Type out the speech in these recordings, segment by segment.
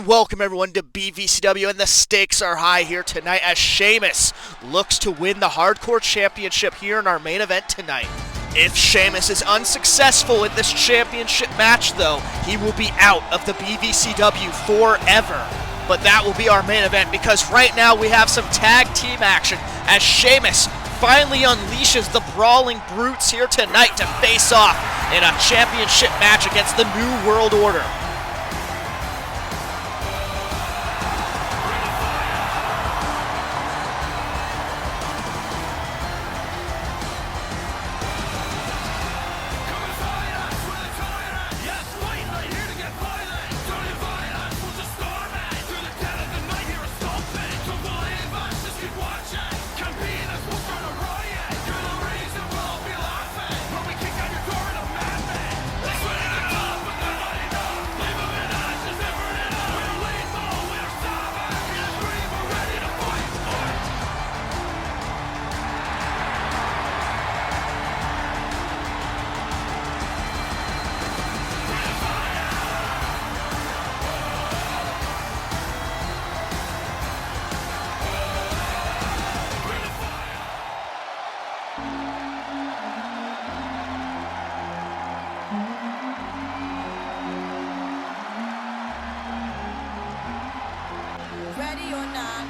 And welcome everyone to BVCW, and the stakes are high here tonight as Sheamus looks to win the Hardcore Championship here in our main event tonight. If Sheamus is unsuccessful in this championship match though, he will be out of the BVCW forever. But that will be our main event because right now we have some tag team action as Sheamus finally unleashes the Brawling Brutes here tonight to face off in a championship match against the New World Order. Ready or not,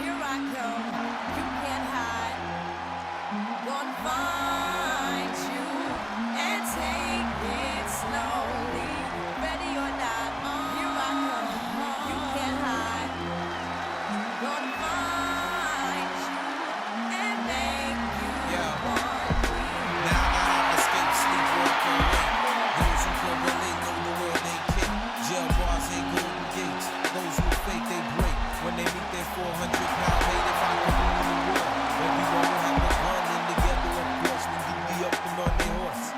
here I come. You can't hide. Gonna find you and take it slowly. Ready or not, here I come. You can't hide. Gonna find you and make you want me. Now I escape, sleep, walk away. Those who can relate know the world ain't kick. Jail bars ain't golden gates. Those who fake, they break. When they meet their 400-pound weight, if I could rule the world, everyone will have a gun and together, of course, when you be up and on their horse.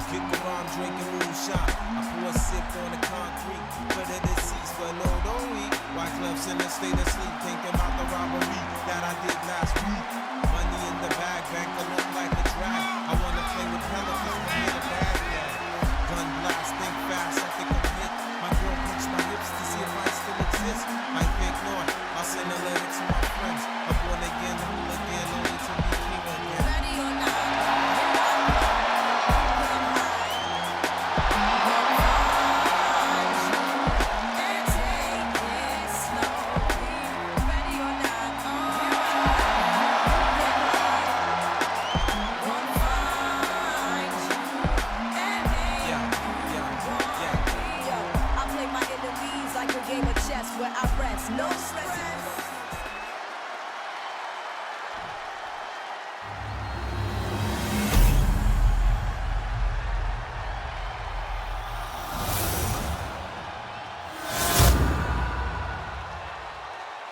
Kick around, drinking moonshine. I pour a sip on the concrete, but it is cease, but no, don't eat. White clubs in a state of sleep, thinking about the robbery that I did last week. Money in the bag, banker look like a drag. I wanna play with pelicans, but hit a bag. Gun blast, think fast, I think I'm hit. My girl pinched my hips to see if I still exist. I think not. I'll send a letter to my friends. I'm born again, hooligan, only to be king again. Ready or not, where I rest, no stress.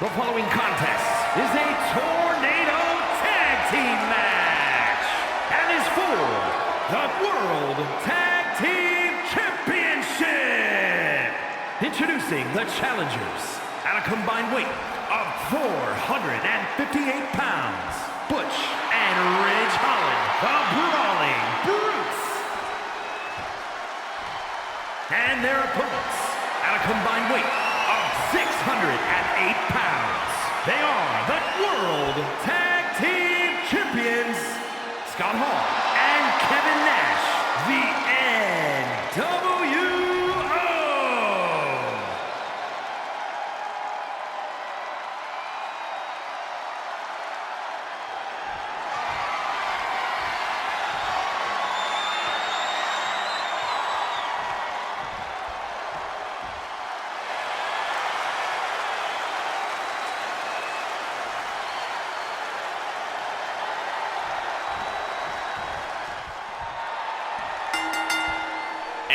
The following contest is a tornado tag team match and is for the World Tag Team Championship. Introducing the challengers at a combined weight of 458 pounds, Butch and Ridge Holland, the Brawling Brutes. And their opponents at a combined weight of 608 pounds. They are the World Tag Team Champions, Scott Hall and Kevin Nash, the NWO.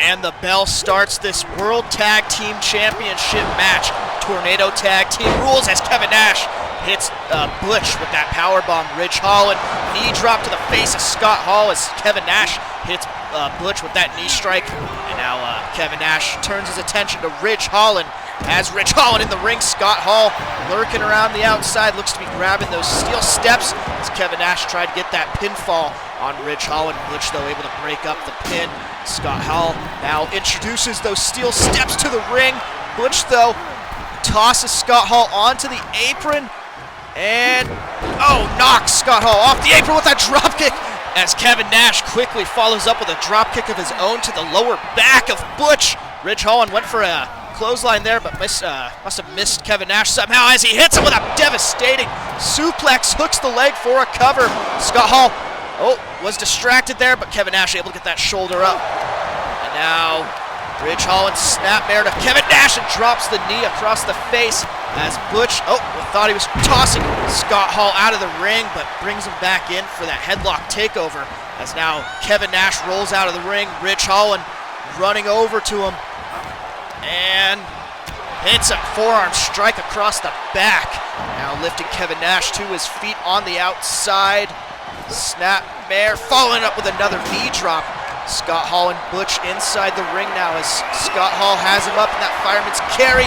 And the bell starts this World Tag Team Championship match. Tornado Tag Team rules as Kevin Nash hits Butch with that powerbomb. Ridge Holland, knee drop to the face of Scott Hall as Kevin Nash hits Butch with that knee strike. And now Kevin Nash turns his attention to Ridge Holland. As Ridge Holland in the ring, Scott Hall lurking around the outside, looks to be grabbing those steel steps as Kevin Nash tried to get that pinfall on Ridge Holland. Butch, though, able to break up the pin. Scott Hall now introduces those steel steps to the ring. Butch, though, tosses Scott Hall onto the apron, and knocks Scott Hall off the apron with that drop kick, as Kevin Nash quickly follows up with a drop kick of his own to the lower back of Butch. Ridge Holland went for a clothesline there, but must have missed Kevin Nash somehow as he hits him with a devastating suplex, hooks the leg for a cover. Scott Hall was distracted there, but Kevin Nash able to get that shoulder up. And now Ridge Holland snapmare to Kevin Nash and drops the knee across the face as Butch thought he was tossing Scott Hall out of the ring, but brings him back in for that headlock takeover, as now Kevin Nash rolls out of the ring. Ridge Holland running over to him and hits a forearm strike across the back. Now lifting Kevin Nash to his feet on the outside. Snapmare following up with another knee drop. Scott Hall and Butch inside the ring now as Scott Hall has him up in that fireman's carry.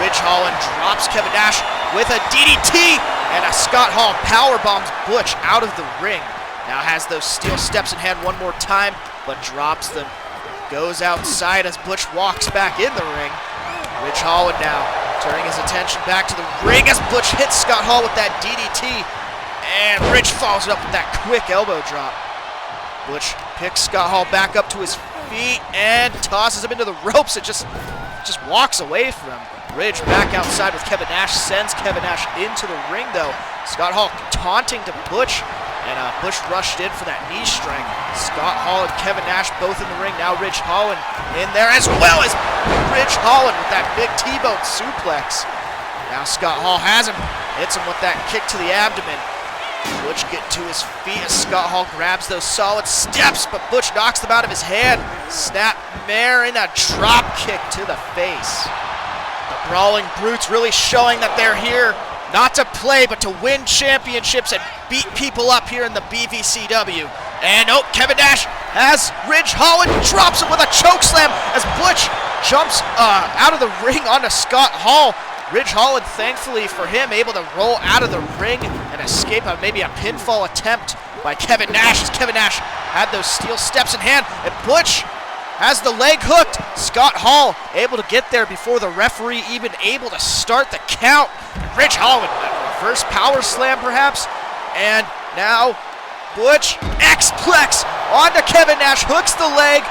Ridge Holland drops Kevin Nash with a DDT, and a Scott Hall power bombs Butch out of the ring. Now has those steel steps in hand one more time, but drops them. Goes outside as Butch walks back in the ring. Ridge Holland now turning his attention back to the ring as Butch hits Scott Hall with that DDT, and Ridge follows it up with that quick elbow drop. Butch picks Scott Hall back up to his feet and tosses him into the ropes and just walks away from him. Ridge back outside with Kevin Nash, sends Kevin Nash into the ring though. Scott Hall taunting to Butch, and Butch rushed in for that knee strike. Scott Hall and Kevin Nash both in the ring. Now Ridge Holland in there, as well as Ridge Holland with that big T-bone suplex. Now Scott Hall has him, hits him with that kick to the abdomen. Butch getting to his feet as Scott Hall grabs those solid steps, but Butch knocks them out of his hand. Snapmare and a drop kick to the face. The Brawling Brutes really showing that they're here not to play, but to win championships and beat people up here in the BVCW. And Kevin Nash has Ridge Holland, drops him with a choke slam as Butch jumps out of the ring onto Scott Hall. Ridge Holland, thankfully for him, able to roll out of the ring and escape maybe a pinfall attempt by Kevin Nash, as Kevin Nash had those steel steps in hand, and Butch has the leg hooked. Scott Hall able to get there before the referee even able to start the count. Ridge Holland, reverse power slam perhaps, and now Butch X-Plex onto Kevin Nash, hooks the leg.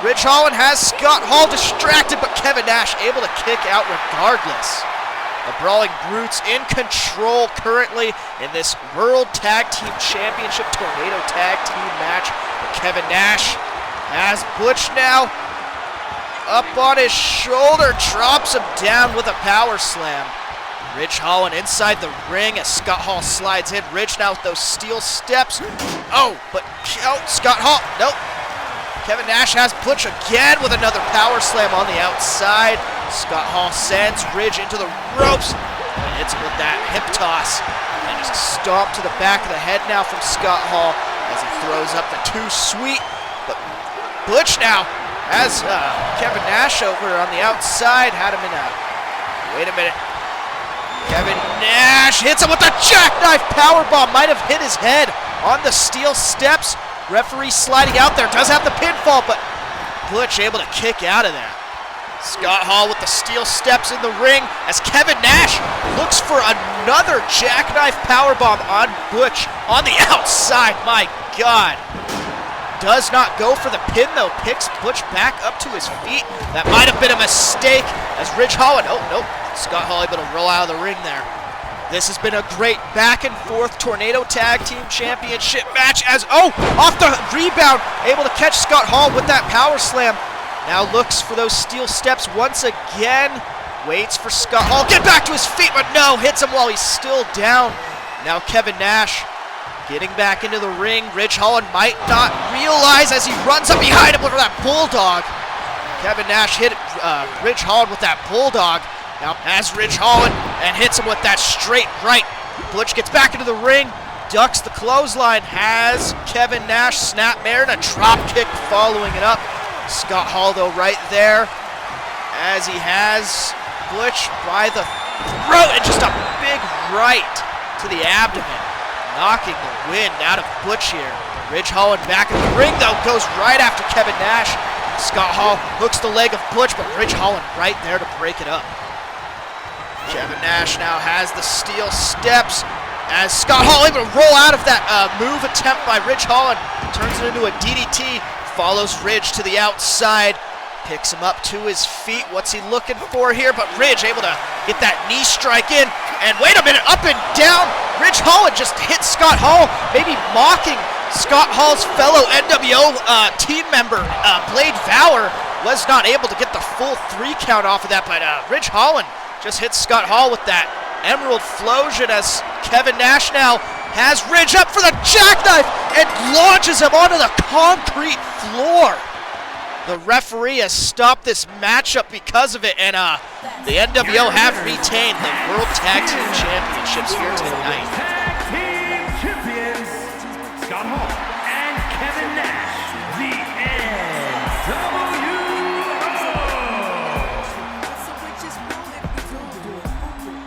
Ridge Holland has Scott Hall distracted, but Kevin Nash able to kick out regardless. The Brawling Brutes in control currently in this World Tag Team Championship Tornado Tag Team match. But Kevin Nash has Butch now up on his shoulder, drops him down with a power slam. Ridge Holland inside the ring as Scott Hall slides in. Ridge now with those steel steps. Scott Hall, nope. Kevin Nash has Butch again with another power slam on the outside. Scott Hall sends Ridge into the ropes and hits him with that hip toss. And just stomp to the back of the head now from Scott Hall as he throws up the too sweet. But Butch now has Kevin Nash over on the outside. Had him in a... Wait a minute. Kevin Nash hits him with a jackknife powerbomb. Might have hit his head on the steel steps. Referee sliding out there, does have the pinfall, but Butch able to kick out of that. Scott Hall with the steel steps in the ring as Kevin Nash looks for another jackknife powerbomb on Butch on the outside. My God. Does not go for the pin though, picks Butch back up to his feet. That might have been a mistake as Ridge Holland, Scott Hall able to roll out of the ring there. This has been a great back and forth Tornado Tag Team Championship match as, off the rebound, able to catch Scott Hall with that power slam. Now looks for those steel steps once again. Waits for Scott Hall, get back to his feet, but no, hits him while he's still down. Now Kevin Nash getting back into the ring. Ridge Holland might not realize as he runs up behind him with that bulldog. Kevin Nash hit Ridge Holland with that bulldog. Now has Ridge Holland and hits him with that straight right. Butch gets back into the ring, ducks the clothesline, has Kevin Nash snapmare and a drop kick following it up. Scott Hall though right there as he has Butch by the throat and just a big right to the abdomen, knocking the wind out of Butch here. Ridge Holland back in the ring though, goes right after Kevin Nash. Scott Hall hooks the leg of Butch, but Ridge Holland right there to break it up. Kevin Nash now has the steel steps as Scott Hall able to roll out of that move attempt by Ridge Holland. Turns it into a DDT, follows Ridge to the outside, picks him up to his feet. What's he looking for here? But Ridge able to get that knee strike in. And wait a minute, up and down. Ridge Holland just hit Scott Hall, maybe mocking Scott Hall's fellow NWO team member, Blade Valor. Was not able to get the full 3 count off of that, but Ridge Holland just hits Scott Hall with that Emerald Flosion as Kevin Nash now has Ridge up for the jackknife and launches him onto the concrete floor. The referee has stopped this matchup because of it, and the NWO have retained the World Tag Team Championships here tonight. Tag Team Champions, Scott Hall and Kevin Nash, the NWO. So we just roll if we do.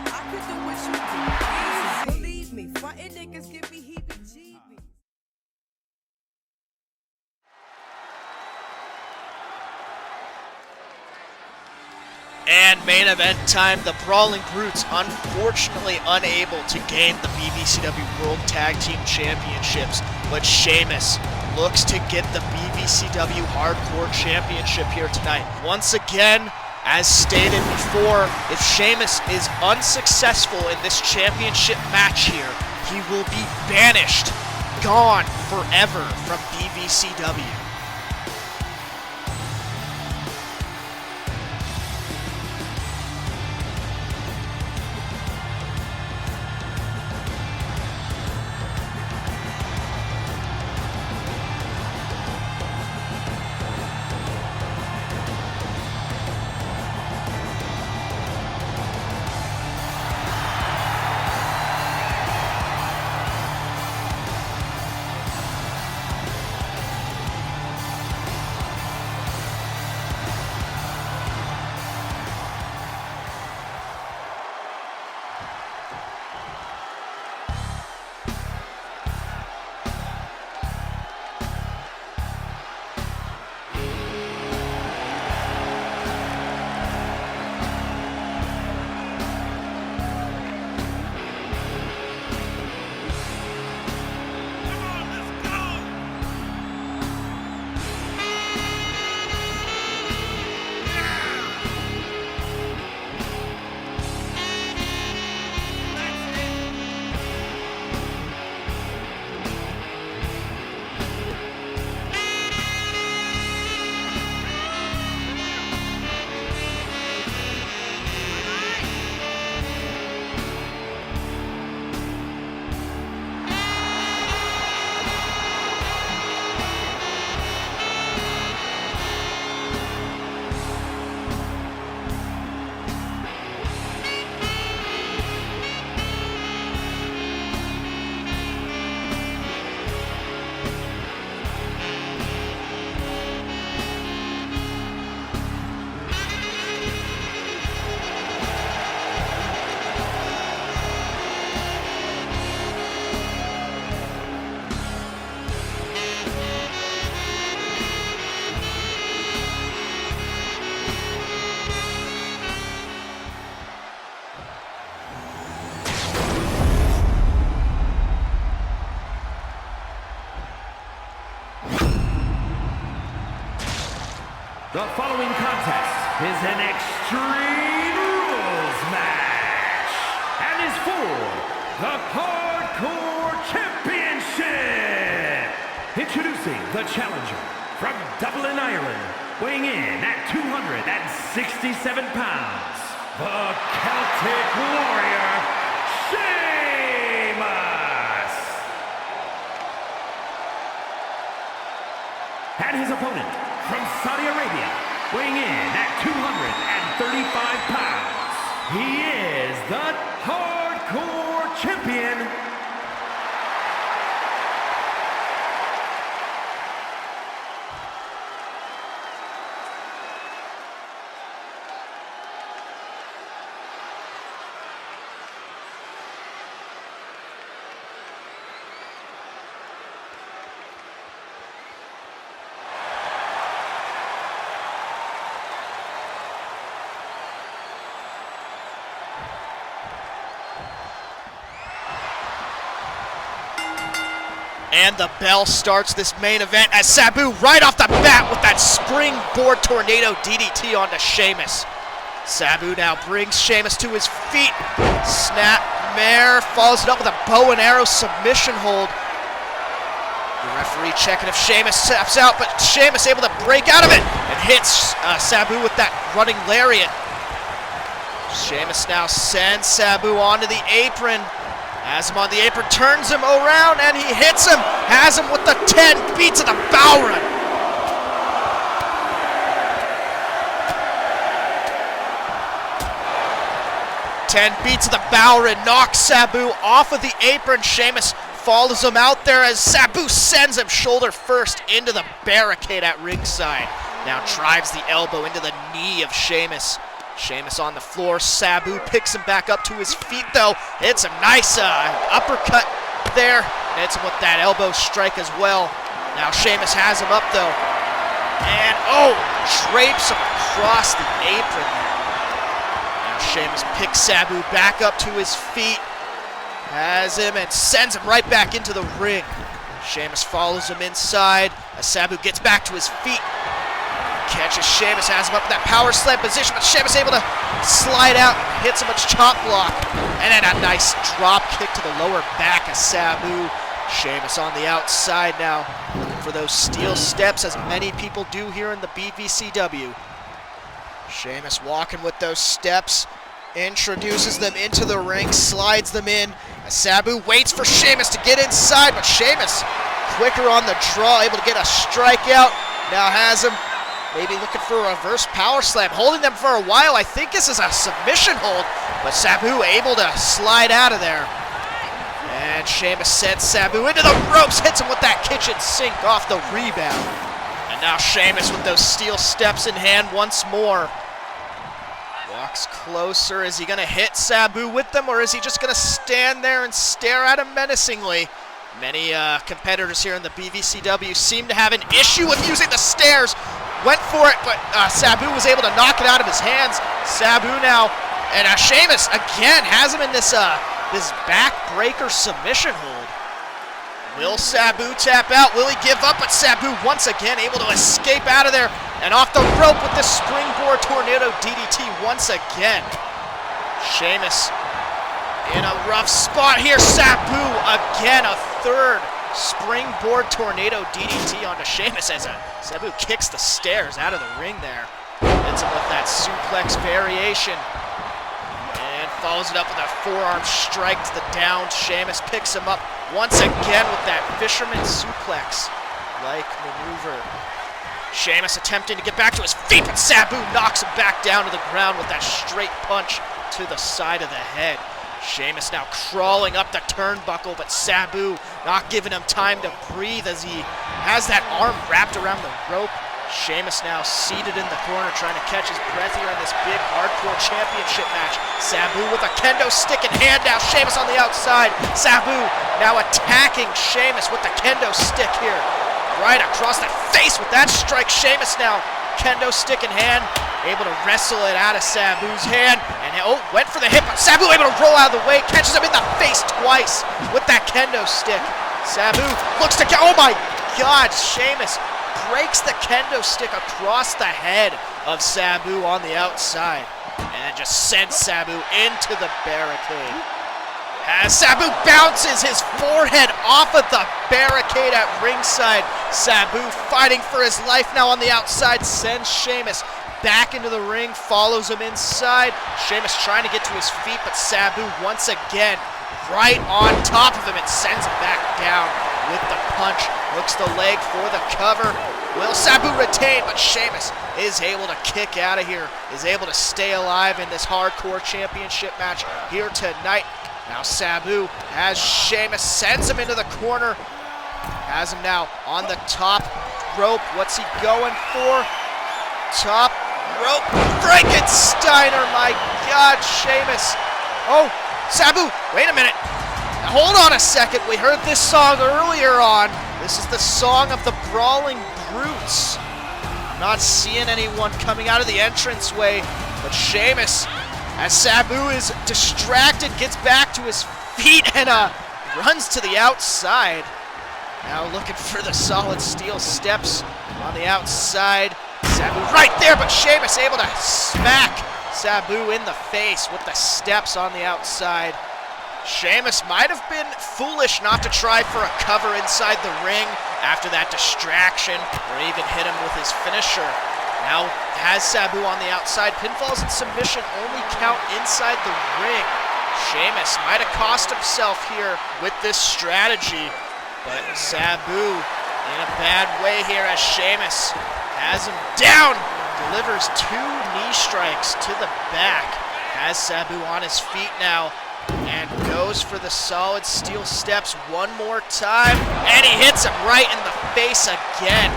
I could do what you do. Believe me, frontin' niggas give me heebie-jeebies. And main event time, the Brawling Brutes unfortunately unable to gain the BVCW World Tag Team Championships, but Sheamus looks to get the BVCW Hardcore Championship here tonight. Once again, as stated before, if Sheamus is unsuccessful in this championship match here, he will be banished, gone forever from BVCW. The following contest is an Extreme Rules match and is for the Hardcore Championship. Introducing the challenger from Dublin, Ireland, weighing in at 267 pounds, the Celtic Warrior, Sheamus. And his opponent from Saudi Arabia, weighing in at 235 pounds, he is the Hardcore Champion, And the bell starts this main event as Sabu right off the bat with that springboard tornado DDT onto Sheamus. Sabu now brings Sheamus to his feet. Snap mare, follows it up with a bow and arrow submission hold. The referee checking if Sheamus taps out, but Sheamus able to break out of it and hits Sabu with that running lariat. Sheamus now sends Sabu onto the apron. Has him on the apron, turns him around, and he hits him. Has him with the 10, beats of the bow run. Beats of the bow run, knocks Sabu off of the apron. Sheamus follows him out there as Sabu sends him shoulder first into the barricade at ringside. Now drives the elbow into the knee of Sheamus. Sheamus on the floor. Sabu picks him back up to his feet though. Hits him nice uppercut there. Hits him with that elbow strike as well. Now Sheamus has him up though. And drapes him across the apron there. Now Sheamus picks Sabu back up to his feet. Has him and sends him right back into the ring. Sheamus follows him inside as Sabu gets back to his feet. Catches Sheamus, has him up in that power slam position, but Sheamus able to slide out, hits him with chop block, and then a nice drop kick to the lower back of Sabu. Sheamus on the outside now, looking for those steel steps, as many people do here in the BVCW. Sheamus walking with those steps, introduces them into the ring, slides them in. As Sabu waits for Sheamus to get inside, but Sheamus quicker on the draw, able to get a strikeout. Now has him maybe looking for a reverse power slam, holding them for a while. I think this is a submission hold, but Sabu able to slide out of there. And Sheamus sends Sabu into the ropes, hits him with that kitchen sink off the rebound. And now Sheamus with those steel steps in hand once more. Walks closer. Is he going to hit Sabu with them, or is he just going to stand there and stare at him menacingly? Many competitors here in the BVCW seem to have an issue with using the stairs. Went for it, but Sabu was able to knock it out of his hands. Sabu now, and Sheamus again has him in this this backbreaker submission hold. Will Sabu tap out? Will he give up? But Sabu once again able to escape out of there and off the rope with the springboard tornado DDT once again. Sheamus in a rough spot here. Sabu again, a third springboard tornado DDT onto Sheamus as Sabu kicks the stairs out of the ring there. Hits him with that suplex variation. And follows it up with a forearm strike to the down. Sheamus picks him up once again with that fisherman suplex-like maneuver. Sheamus attempting to get back to his feet, but Sabu knocks him back down to the ground with that straight punch to the side of the head. Sheamus now crawling up the turnbuckle, but Sabu not giving him time to breathe as he has that arm wrapped around the rope. Sheamus now seated in the corner trying to catch his breath here in this big hardcore championship match. Sabu with a kendo stick in hand now. Sheamus on the outside. Sabu now attacking Sheamus with the kendo stick here. Right across the face with that strike. Sheamus now kendo stick in hand, able to wrestle it out of Sabu's hand, and went for the hip, but Sabu able to roll out of the way, catches him in the face twice with that kendo stick. Sabu looks to oh my God, Sheamus breaks the kendo stick across the head of Sabu on the outside, and just sends Sabu into the barricade. As Sabu bounces his forehead off of the barricade at ringside. Sabu fighting for his life now on the outside, sends Sheamus back into the ring, follows him inside. Sheamus trying to get to his feet, but Sabu once again right on top of him and sends him back down with the punch. Hooks the leg for the cover. Will Sabu retain, but Sheamus is able to kick out of here, is able to stay alive in this hardcore championship match here tonight. Now Sabu has Sheamus, sends him into the corner, has him now on the top rope. What's he going for? Top rope, Frankensteiner, my God, Sheamus. Oh, Sabu, wait a minute. Now, hold on a second, we heard this song earlier on. This is the song of the Brawling Brutes. I'm not seeing anyone coming out of the entranceway, but Sheamus, as Sabu is distracted, gets back to his feet and runs to the outside. Now looking for the solid steel steps on the outside. Sabu right there, but Sheamus able to smack Sabu in the face with the steps on the outside. Sheamus might have been foolish not to try for a cover inside the ring after that distraction, or even hit him with his finisher. Now has Sabu on the outside. Pinfalls and submission only count inside the ring. Sheamus might have cost himself here with this strategy, but Sabu in a bad way here as Sheamus has him down, delivers 2 knee strikes to the back. Has Sabu on his feet now and goes for the solid steel steps one more time, and he hits him right in the face again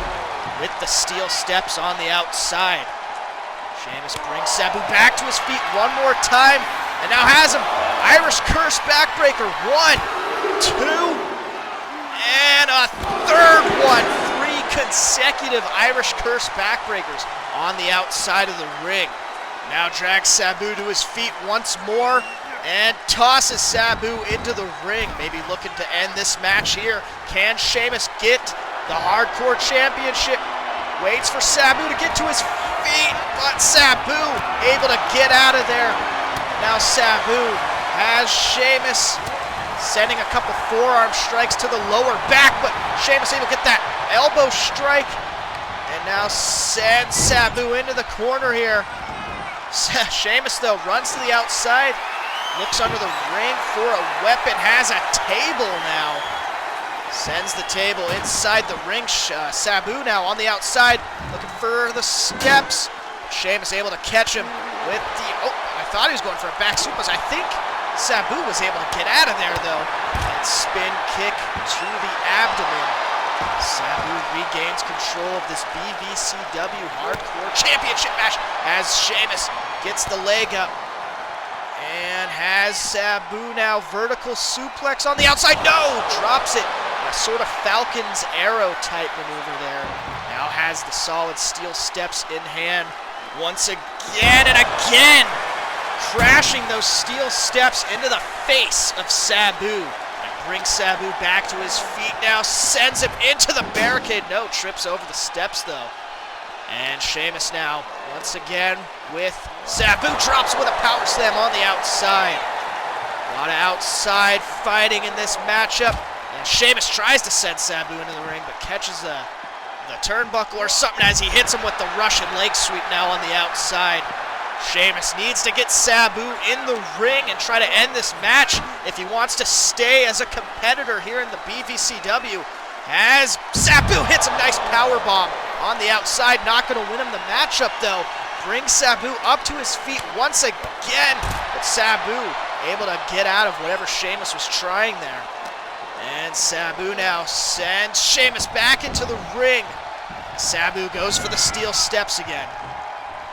with the steel steps on the outside. Sheamus brings Sabu back to his feet one more time, and now has him. Irish Curse backbreaker, 1, 2, and a third one. 3 consecutive Irish Curse backbreakers on the outside of the ring. Now drags Sabu to his feet once more and tosses Sabu into the ring. Maybe looking to end this match here. Can Sheamus get the Hardcore Championship? Waits for Sabu to get to his feet, but Sabu able to get out of there. Now Sabu has Sheamus sending a couple forearm strikes to the lower back, but Sheamus able to get that elbow strike, and now sends Sabu into the corner here. Sheamus though runs to the outside, looks under the ring for a weapon, has a table now. Sends the table inside the ring. Sabu now on the outside, looking for the steps. Sheamus able to catch him with the, I thought he was going for a back suplex. I think Sabu was able to get out of there though, and spin kick to the abdomen. Sabu regains control of this BVCW Hardcore Championship match as Sheamus gets the leg up and has Sabu now vertical suplex on the outside. No, drops it. A sort of Falcon's arrow type maneuver there. Now has the solid steel steps in hand once again and again, crashing those steel steps into the face of Sabu. Brings Sabu back to his feet now, sends him into the barricade. No, trips over the steps though. And Sheamus now, once again with Sabu, drops with a power slam on the outside. A lot of outside fighting in this matchup. And Sheamus tries to send Sabu into the ring, but catches the turnbuckle or something as he hits him with the Russian leg sweep now on the outside. Sheamus needs to get Sabu in the ring and try to end this match if he wants to stay as a competitor here in the BVCW. As Sabu hits a nice powerbomb on the outside, not going to win him the matchup though. Brings Sabu up to his feet once again, but Sabu able to get out of whatever Sheamus was trying there. And Sabu now sends Sheamus back into the ring. Sabu goes for the steel steps again.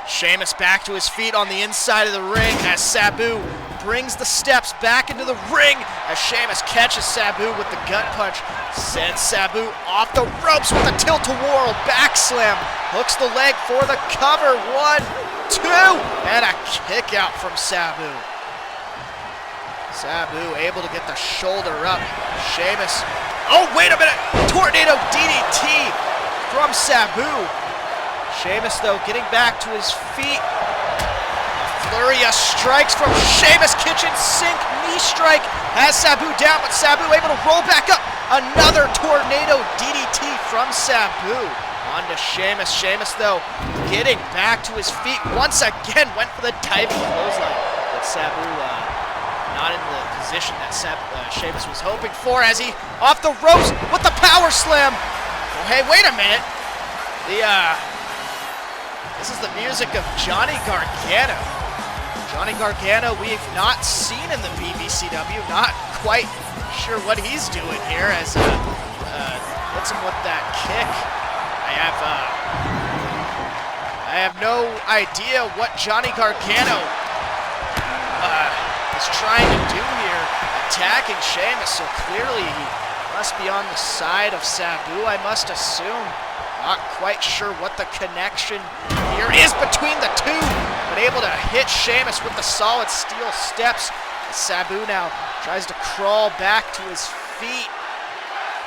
Sheamus back to his feet on the inside of the ring as Sabu brings the steps back into the ring as Sheamus catches Sabu with the gut punch. Sends Sabu off the ropes with a tilt-a-whirl back slam. Hooks the leg for the cover. 1, 2, and a kick out from Sabu. Sabu able to get the shoulder up. Sheamus, oh wait a minute, tornado DDT from Sabu. Sheamus though getting back to his feet. A flurry of strikes from Sheamus, kitchen sink knee strike has Sabu down, but Sabu able to roll back up. Another tornado DDT from Sabu. On to Sheamus. Sheamus though getting back to his feet once again, went for the diving clothesline, but Sabu not in the position that Sheamus was hoping for as he off the ropes with the power slam. Oh, hey, wait a minute. This is the music of Johnny Gargano. Johnny Gargano we've not seen in the BVCW. Not quite sure what he's doing here as hits him with that kick. I have no idea what Johnny Gargano is trying to do here, attacking Sheamus, so clearly he must be on the side of Sabu, I must assume. Not quite sure what the connection here is between the two, but able to hit Sheamus with the solid steel steps. Sabu now tries to crawl back to his feet.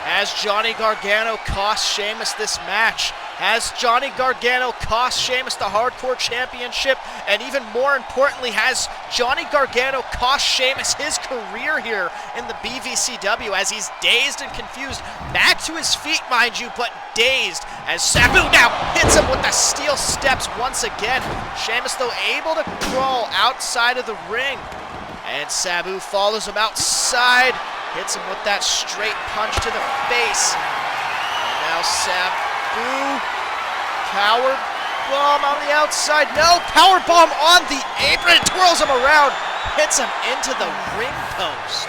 Has Johnny Gargano cost Sheamus this match? Has Johnny Gargano cost Sheamus the Hardcore Championship? And even more importantly, has Johnny Gargano cost Sheamus his career here in the BVCW as he's dazed and confused? Back to his feet, mind you, but dazed as Sabu now hits him with the steel steps once again. Sheamus, though, able to crawl outside of the ring. And Sabu follows him outside, hits him with that straight punch to the face. And now Sabu, power bomb on the outside. No, power bomb on the apron. Twirls him around, hits him into the ring post.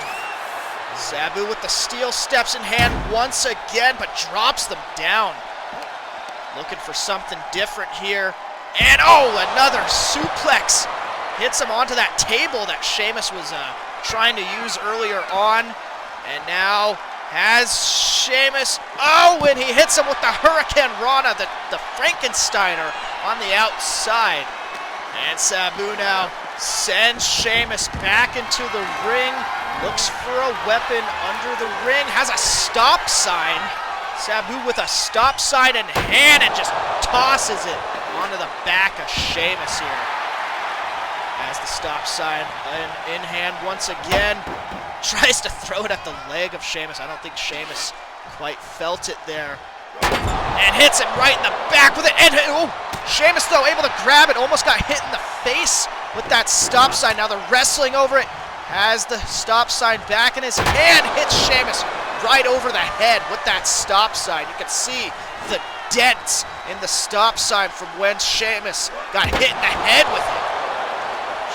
Sabu with the steel steps in hand once again, but drops them down. Looking for something different here. And oh, another suplex. Hits him onto that table that Sheamus was trying to use earlier on. And now has Sheamus, oh, and he hits him with the Hurricane Rana, the Frankensteiner on the outside. And Sabu now sends Sheamus back into the ring, looks for a weapon under the ring, has a stop sign. Sabu with a stop sign in hand and just tosses it onto the back of Sheamus here. Has the stop sign in hand once again. Tries to throw it at the leg of Sheamus. I don't think Sheamus quite felt it there. And hits him right in the back with it. And oh, Sheamus, though, able to grab it. Almost got hit in the face with that stop sign. Now they're wrestling over it. Has the stop sign back in his hand. Hits Sheamus right over the head with that stop sign. You can see the dents in the stop sign from when Sheamus got hit in the head with it.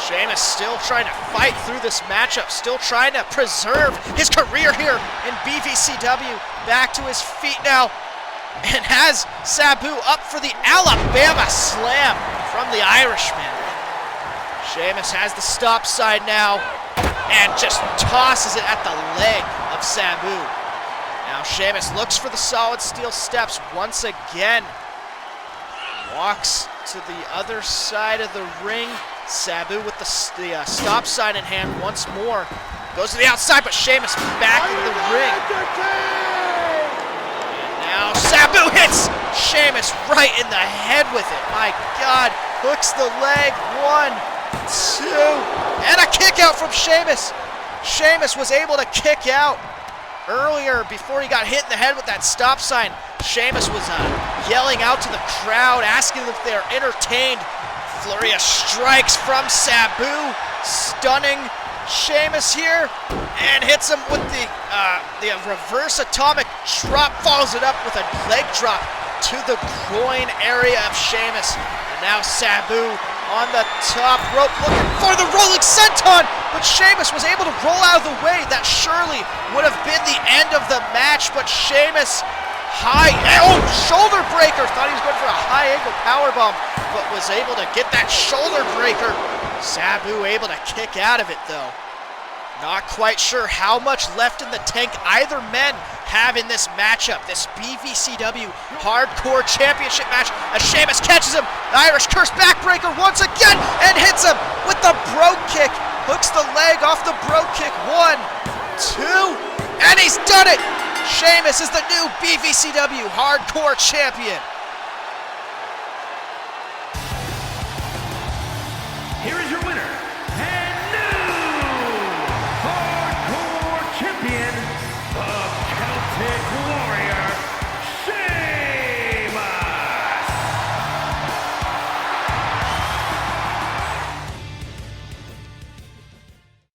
Sheamus still trying to fight through this matchup, still trying to preserve his career here in BVCW. Back to his feet now, and has Sabu up for the Alabama Slam from the Irishman. Sheamus has the stop sign now, and just tosses it at the leg of Sabu. Now Sheamus looks for the solid steel steps once again. Walks to the other side of the ring. Sabu with the stop sign in hand once more. Goes to the outside, but Sheamus back in the ring. And now Sabu hits Sheamus right in the head with it. My God, hooks the leg. 1, 2, and a kick out from Sheamus. Sheamus was able to kick out earlier before he got hit in the head with that stop sign. Sheamus was yelling out to the crowd, asking if they're entertained. Flurry of strikes from Sabu, stunning Sheamus here, and hits him with the reverse atomic drop, follows it up with a leg drop to the groin area of Sheamus. And now Sabu on the top rope looking for the rolling senton, but Sheamus was able to roll out of the way. That surely would have been the end of the match, but Sheamus shoulder breaker. Thought he was going for a high angle powerbomb, but was able to get that shoulder breaker. Sabu able to kick out of it though. Not quite sure how much left in the tank either men have in this matchup, this BVCW Hardcore Championship match, as Sheamus catches him. The Irish Curse backbreaker once again and hits him with the bro kick. Hooks the leg off the bro kick. 1, 2, and he's done it. Sheamus is the new BVCW Hardcore Champion.